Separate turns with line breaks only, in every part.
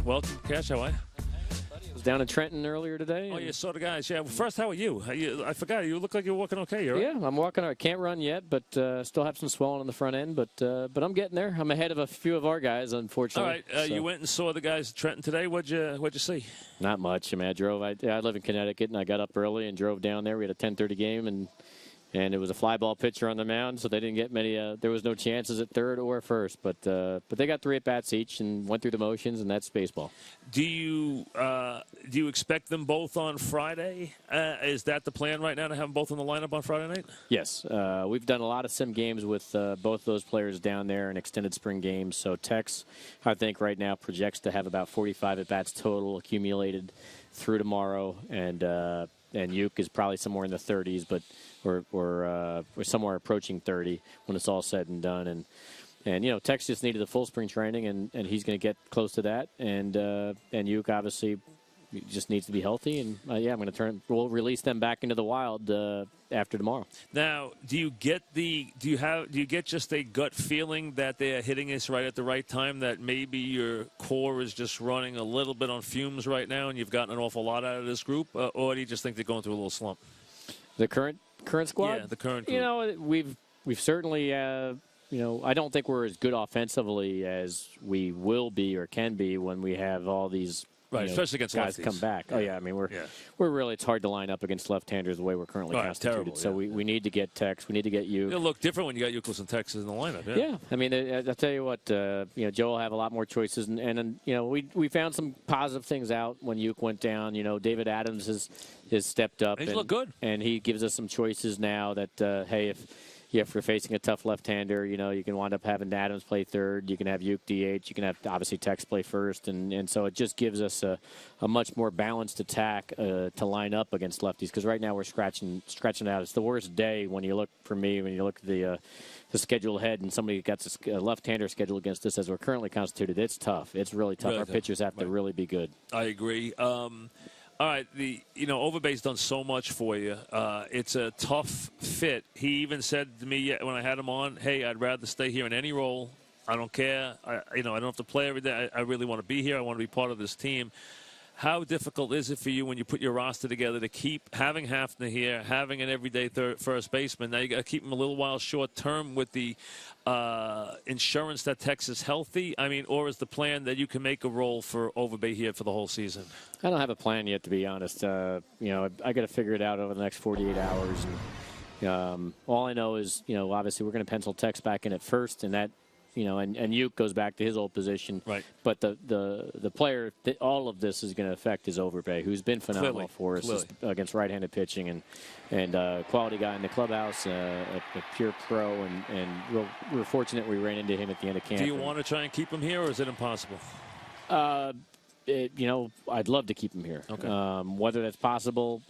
Welcome, Cash. How are you?
I was down in Trenton earlier today.
Oh, you saw the guys. Yeah. Well, first, how are you? I forgot. You look like you're walking okay. You're right?
Yeah, I'm walking. I can't run yet, but still have some swelling on the front end. But I'm getting there. I'm ahead of a few of our guys, unfortunately.
All right. You went and saw the guys at Trenton today. What'd you see?
Not much. I mean, I drove. I live in Connecticut, and I got up early and drove down there. We had a 10:30 game, and it was a fly ball pitcher on the mound, so they didn't get many. There was no chances at third or first, but they got 3 at-bats each and went through the motions, and that's baseball.
Do you expect them both on Friday? Is that the plan right now, to have them both in the lineup on Friday night?
Yes. We've done a lot of sim games with both those players down there in extended spring games. So Tex, I think right now projects to have about 45 at-bats total accumulated through tomorrow, and Uke is probably somewhere in the 30s, but we're somewhere approaching 30 when it's all said and done. And Tex just needed the full spring training, and he's going to get close to that. And Uke obviously just needs to be healthy. And I'm going to we'll release them back into the wild after tomorrow.
Now, do you get just a gut feeling that they are hitting us right at the right time, that maybe your core is just running a little bit on fumes right now, and you've gotten an awful lot out of this group, or do you just think they're going through a little slump?
The current squad?
Yeah, the current group.
We've certainly. I don't think we're as good offensively as we will be or can be when we have all these
especially against
guys
lefties.
Come back. Yeah. Oh yeah, I mean we're really, it's hard to line up against left-handers the way we're currently constituted.
Terrible,
so we need to get Tex, we need to get you.
It'll look different when you got Youkilis and Texas in the lineup.
Yeah. I mean, I'll tell you what, Joe will have a lot more choices, and we found some positive things out when Uke went down. David Adams has stepped up.
He's looked good,
and he gives us some choices now that hey, if you're facing a tough left-hander, you can wind up having Adams play third. You can have Uke DH. You can have, obviously, Tex play first. And so it just gives us a much more balanced attack to line up against lefties. Because right now we're scratching out. It's the worst day when you look at the schedule ahead and somebody got a left-hander schedule against us as we're currently constituted. It's tough. It's really tough. Our pitchers have to really be good.
I agree. All right, Overbay's done so much for you. It's a tough fit. He even said to me when I had him on, "Hey, I'd rather stay here in any role. I don't care. I don't have to play every day. I really want to be here. I want to be part of this team." How difficult is it for you when you put your roster together to keep having Hafner here, having an everyday first baseman? Now you got to keep him a little while short term with the insurance that Tex is healthy. I mean, or is the plan that you can make a role for Overbay here for the whole season?
I don't have a plan yet, to be honest. I got to figure it out over the next 48 hours. And, all I know is, obviously we're going to pencil Tex back in at first, and that. And Uke goes back to his old position.
Right.
But the player that all of this is going to affect is Overbay, who's been phenomenal for us against right-handed pitching and quality guy in the clubhouse, a pure pro, and we're fortunate we ran into him at the end of camp.
Do you want to try and keep him here, or is it impossible?
I'd love to keep him here.
Okay.
Whether that's possible,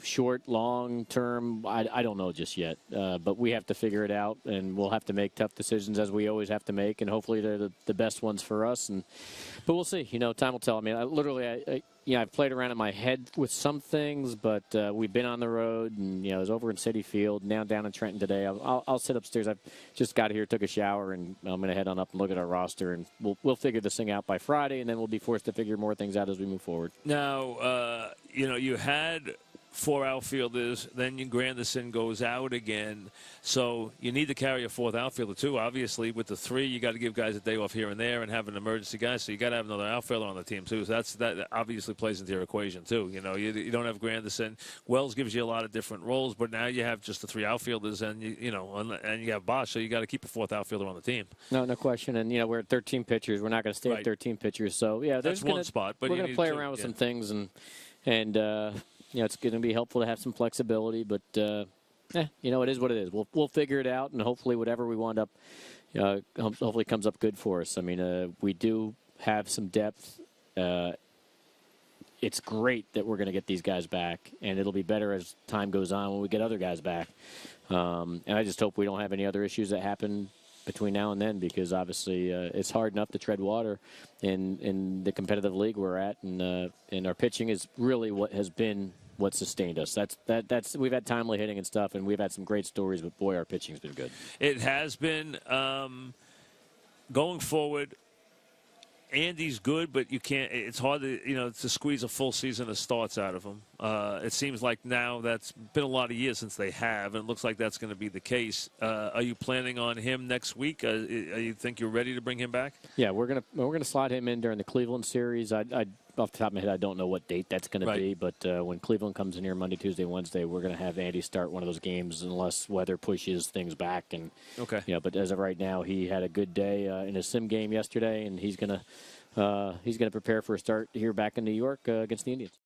short, long term, I don't know just yet. But we have to figure it out, and we'll have to make tough decisions as we always have to make, and hopefully they're the best ones for us. But we'll see. Time will tell. I mean, I've played around in my head with some things, but we've been on the road, and I was over in Citi Field, now down in Trenton today. I'll sit upstairs. I've just got here, took a shower, and I'm going to head on up and look at our roster, and we'll figure this thing out by Friday, and then we'll be forced to figure more things out as we move forward.
Now, you had 4 outfielders, then Granderson goes out again. So you need to carry a 4th outfielder, too. Obviously, with the 3, you got to give guys a day off here and there and have an emergency guy. So you got to have another outfielder on the team, too. So that obviously plays into your equation, too. You don't have Granderson. Wells gives you a lot of different roles, but now you have just the 3 outfielders, and and you have Bosch. So you got to keep a 4th outfielder on the team.
No question. And we're at 13 pitchers. We're not going to stay at 13 pitchers. So
that's one spot. But
we're going to play around with some things and. It's going to be helpful to have some flexibility, but it is what it is. We'll figure it out, and hopefully whatever we wind up, hopefully comes up good for us. I mean, we do have some depth. It's great that we're going to get these guys back, and it'll be better as time goes on when we get other guys back. And I just hope we don't have any other issues that happen between now and then, because obviously it's hard enough to tread water in the competitive league we're at, and our pitching is really what sustained us. That's we've had timely hitting and stuff, and we've had some great stories, but boy, our pitching's been good.
It has been. Going forward, Andy's good, but you can't. It's hard to squeeze a full season of starts out of him. It seems like now that's been a lot of years since they have, and it looks like that's going to be the case. Are you planning on him next week? You think you're ready to bring him back?
Yeah, we're gonna slot him in during the Cleveland series. I off the top of my head, I don't know what date that's going to be, but when Cleveland comes in here Monday, Tuesday, Wednesday, we're going to have Andy start one of those games unless weather pushes things back. And but as of right now, he had a good day in his sim game yesterday, and he's gonna prepare for a start here back in New York against the Indians.